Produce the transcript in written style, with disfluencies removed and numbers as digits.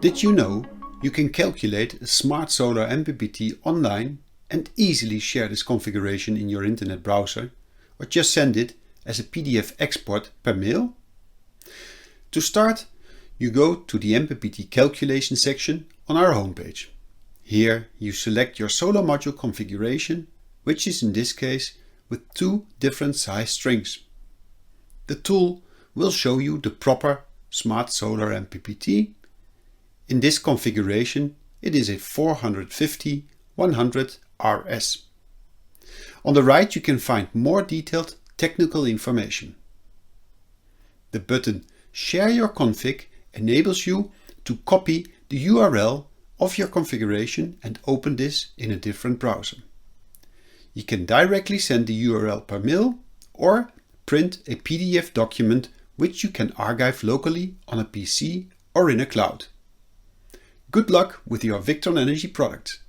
Did you know you can calculate a smart solar MPPT online and easily share this configuration in your internet browser, or just send it as a PDF export per mail? To start, you go to the MPPT calculation section on our homepage. Here you select your solar module configuration, which is in this case with 2 different size strings. The tool will show you the proper Smart Solar MPPT. In this configuration it is a 450/100 RS. On the right you can find more detailed technical information. The button Share your config enables you to copy the URL of your configuration and open this in a different browser. You can directly send the URL per mail or print a PDF document which you can archive locally on a PC or in a cloud. Good luck with your Victron Energy product.